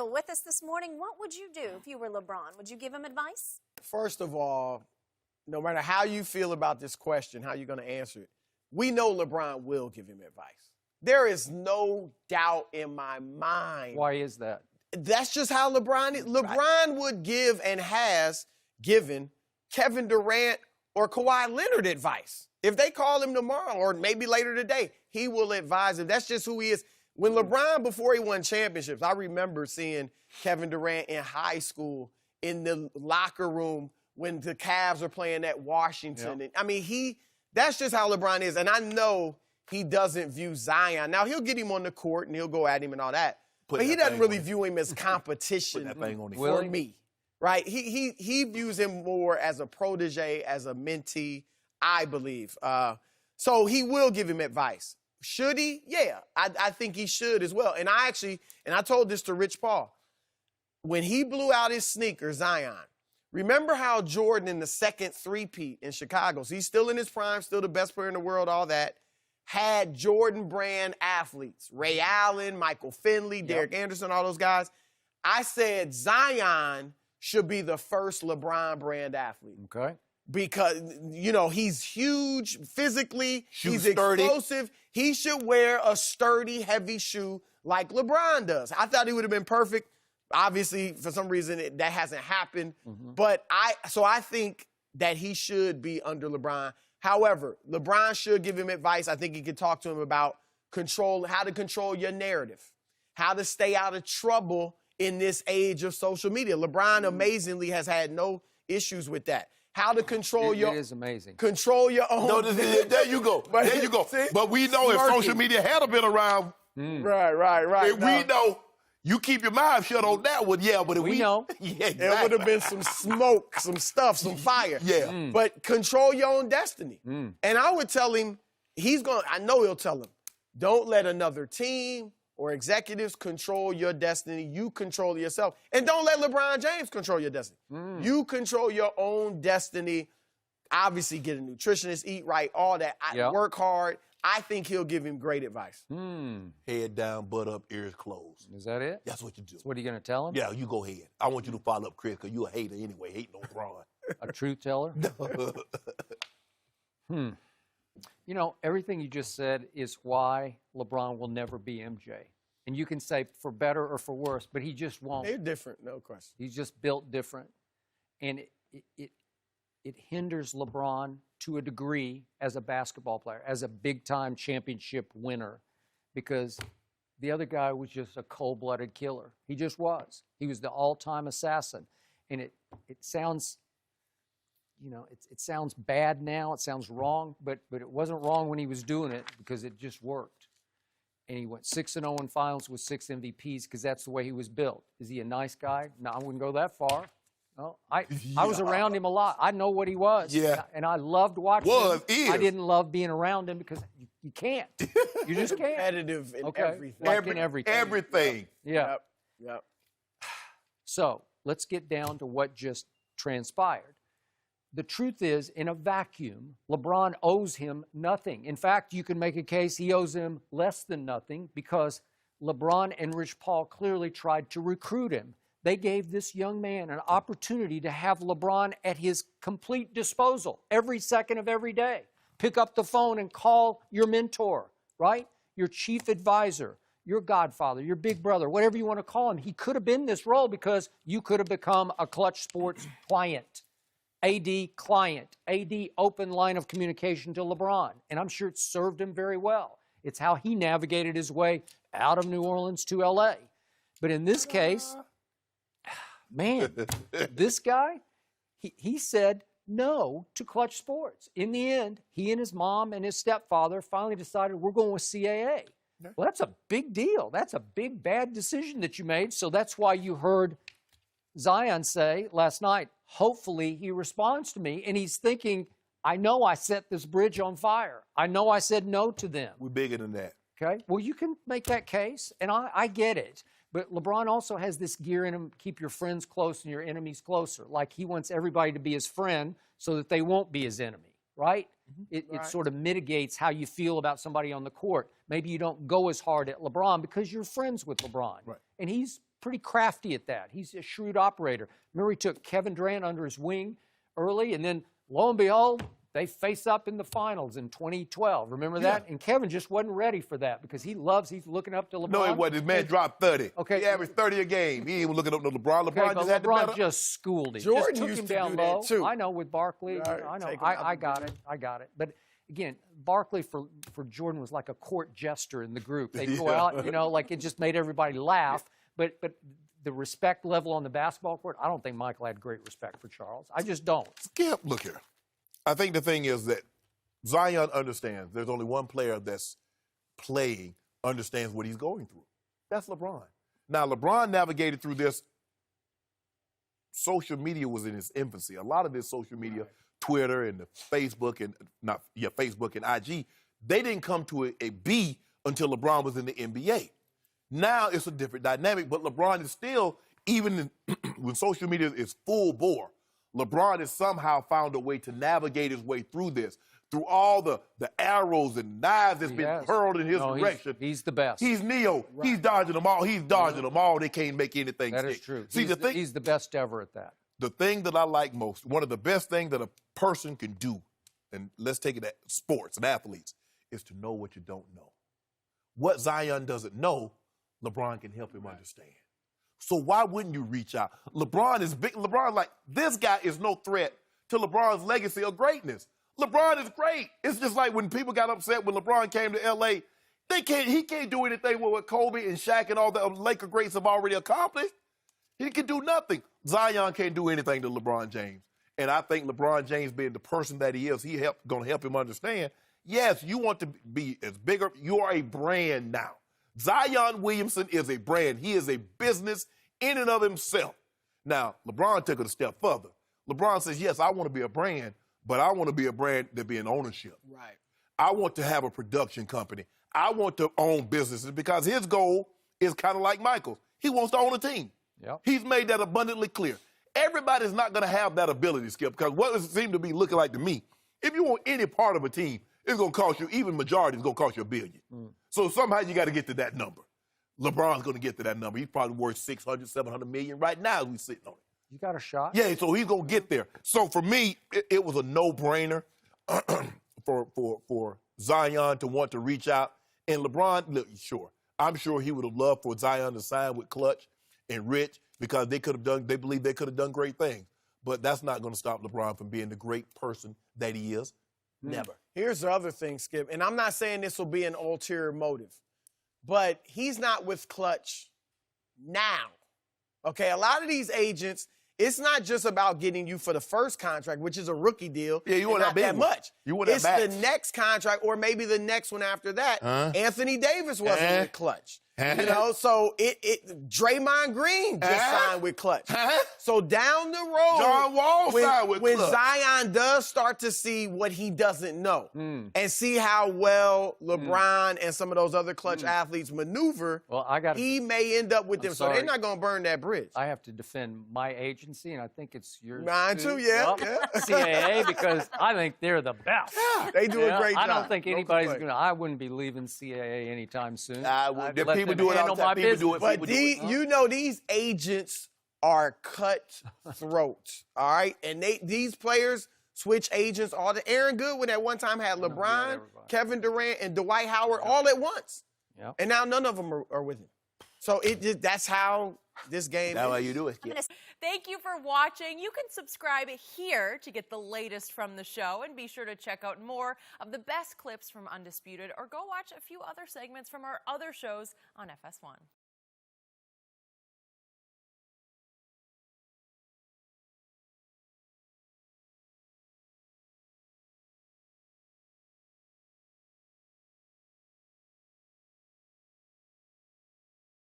still with us this morning. What would you do if you were LeBron? Would you give him advice? First of all, no matter how you feel about this question, how you're going to answer it, we know LeBron will give him advice. There is no doubt in my mind. Why is that? That's just how LeBron is. LeBron would give and has given Kevin Durant or Kawhi Leonard advice. If they call him tomorrow or maybe later today, he will advise them. That's just who he is. When LeBron, before he won championships, I remember seeing Kevin Durant in high school in the locker room when the Cavs are playing at Washington. Yep. I mean, that's just how LeBron is. And I know he doesn't view Zion. Now, he'll get him on the court and he'll go at him and all that. But he doesn't really view him as competition for me, right? He views him more as a protege, as a mentee, I believe. So he will give him advice. Should he? Yeah, I think he should as well. And I told this to Rich Paul. When he blew out his sneaker, Zion, remember how Jordan in the second three-peat in Chicago, so he's still in his prime, still the best player in the world, all that, had Jordan brand athletes, Ray Allen, Michael Finley, Derek Anderson, all those guys. I said Zion should be the first LeBron brand athlete. Okay. Because, you know, he's huge physically. He's sturdy. Explosive. He should wear a sturdy, heavy shoe like LeBron does. I thought he would have been perfect. Obviously, for some reason, that hasn't happened. But I think that he should be under LeBron. However, LeBron should give him advice. I think he could talk to him about how to control your narrative, how to stay out of trouble in this age of social media. LeBron amazingly has had no issues with that. How to control It is amazing. Control your own. No, there you go. There you go. See? But we know if social media had been around, right. if we know you keep your mouth shut on that one, but if we know. Yeah, exactly. There would have been some smoke, some stuff, some fire. Yeah. But control your own destiny. And I would tell him, I know he'll tell him, don't let another team or executives control your destiny. You control yourself. And don't let LeBron James control your destiny. You control your own destiny. Obviously, get a nutritionist, eat right, all that. Work hard. I think he'll give him great advice. Head down, butt up, ears closed. Is that it? That's what you do. So what are you going to tell him? Yeah, you go ahead. I want you to follow up, Chris, because you're a hater anyway, hating on Braun. A truth teller? You know, everything you just said is why LeBron will never be MJ. And you can say for better or for worse, but he just won't. They're different, no question. He's just built different. And it hinders LeBron to a degree as a basketball player, as a big-time championship winner, because the other guy was just a cold-blooded killer. He just was. He was the all-time assassin. And it sounds, you know, it sounds bad now. It sounds wrong, but it wasn't wrong when he was doing it because it just worked. And he went 6-0 in finals with 6 MVPs because that's the way he was built. Is he a nice guy? No, I wouldn't go that far. No, I was around him a lot. I know what he was. Yeah. And I loved watching him. Is. I didn't love being around him because you can't. You just can't. Competitive in everything. Like in everything. Everything. Yeah. Yep. So let's get down to what just transpired. The truth is, in a vacuum, LeBron owes him nothing. In fact, you can make a case he owes him less than nothing because LeBron and Rich Paul clearly tried to recruit him. They gave this young man an opportunity to have LeBron at his complete disposal every second of every day. Pick up the phone and call your mentor, right? Your chief advisor, your godfather, your big brother, whatever you want to call him. He could have been this role because you could have become a Clutch Sports client. AD client, AD open line of communication to LeBron. And I'm sure it served him very well. It's how he navigated his way out of New Orleans to LA. But in this case, man, this guy, he said no to Clutch Sports. In the end, he and his mom and his stepfather finally decided we're going with CAA. Well, that's a big deal. That's a big, bad decision that you made. So that's why you heard Zion say last night, hopefully he responds to me. And he's thinking, I know I set this bridge on fire. I know I said no to them. We're bigger than that. Okay? Well, you can make that case, and I get it. But LeBron also has this gear in him, keep your friends close and your enemies closer. Like he wants everybody to be his friend so that they won't be his enemy, right? It sort of mitigates how you feel about somebody on the court. Maybe you don't go as hard at LeBron because you're friends with LeBron. Right. And he's pretty crafty at that. He's a shrewd operator. Remember, he took Kevin Durant under his wing early, and then lo and behold, they face up in the finals in 2012. Remember that? And Kevin just wasn't ready for that because he's looking up to LeBron. No, it wasn't. His man dropped 30. Okay. He averaged 30 a game. He ain't even looking up to LeBron. LeBron just had the LeBron better. just schooled him. Jordan just took used him to down do low. that too. I know with Barkley. Right, I know. take him out I the got game. it. I got it. But again, Barkley for Jordan was like a court jester in the group. They'd go out, like it just made everybody laugh. But the respect level on the basketball court, I don't think Michael had great respect for Charles. I just don't. Skip, look here. I think the thing is that Zion understands there's only one player that's playing, understands what he's going through. That's LeBron. Now, LeBron navigated through this. Social media was in its infancy. A lot of this social media, Twitter and Facebook and Facebook and IG, they didn't come to a B until LeBron was in the NBA. Now it's a different dynamic, but LeBron is still, even when social media is full bore, LeBron has somehow found a way to navigate his way through this, through all the arrows and knives that's been hurled in his direction. He's the best. He's Neo. Right. He's dodging them all. He's dodging them all. They can't make anything That stick. is true. See, he's the best ever at that. The thing that I like most, one of the best things that a person can do, and let's take it at sports and athletes, is to know what you don't know. What Zion doesn't know, LeBron can help him understand. So why wouldn't you reach out? LeBron is big. LeBron, like, this guy is no threat to LeBron's legacy of greatness. LeBron is great. It's just like when people got upset when LeBron came to L.A., he can't do anything with what Kobe and Shaq and all the Laker greats have already accomplished. He can do nothing. Zion can't do anything to LeBron James. And I think LeBron James, being the person that he is, going to help him understand, yes, you want to be as bigger. You are a brand now. Zion Williamson is a brand. He is a business in and of himself. Now, LeBron took it a step further. LeBron says, yes, I want to be a brand, but I want to be a brand that be in ownership. Right. I want to have a production company. I want to own businesses because his goal is kind of like Michael's. He wants to own a team. Yep. He's made that abundantly clear. Everybody's not going to have that ability, Skip, because what it seems to be looking like to me, if you want any part of a team, it's going to cost you, even majority, it's going to cost you $1 billion. So somehow you got to get to that number. LeBron's going to get to that number. He's probably worth $600, $700 million right now as we sitting on it. You got a shot? Yeah, so he's going to get there. So for me, it was a no-brainer for Zion to want to reach out. And LeBron, look, sure, I'm sure he would have loved for Zion to sign with Clutch and Rich because they believe they could have done great things. But that's not going to stop LeBron from being the great person that he is. Never. Here's the other thing, Skip, and I'm not saying this will be an ulterior motive, but he's not with Clutch now. Okay, a lot of these agents, it's not just about getting you for the first contract, which is a rookie deal. Yeah, you want not that much. You want that It's max. the next contract or maybe the next one after that. Anthony Davis wasn't with Clutch. So Draymond Green just signed with Clutch. So down the road, John Wall signed with when Clutch. Zion does start to see what he doesn't know and see how well LeBron and some of those other Clutch athletes maneuver, he may end up with them. So they're not going to burn that bridge. I have to defend my agency, and I think it's yours. Mine too, yeah. CAA, because I think they're the best. They do a great job. I don't think anybody's going to. I wouldn't be leaving CAA anytime soon. People do it all the time. People do it. But you know, these agents are cutthroat, all right? And these players switch agents all the Aaron Goodwin at one time had LeBron, Kevin Durant, and Dwight Howard all at once. Yep. And now none of them are with him. So that's how this game That's is. how you do it. Thank you for watching. You can subscribe here to get the latest from the show, and be sure to check out more of the best clips from Undisputed, or go watch a few other segments from our other shows on FS1.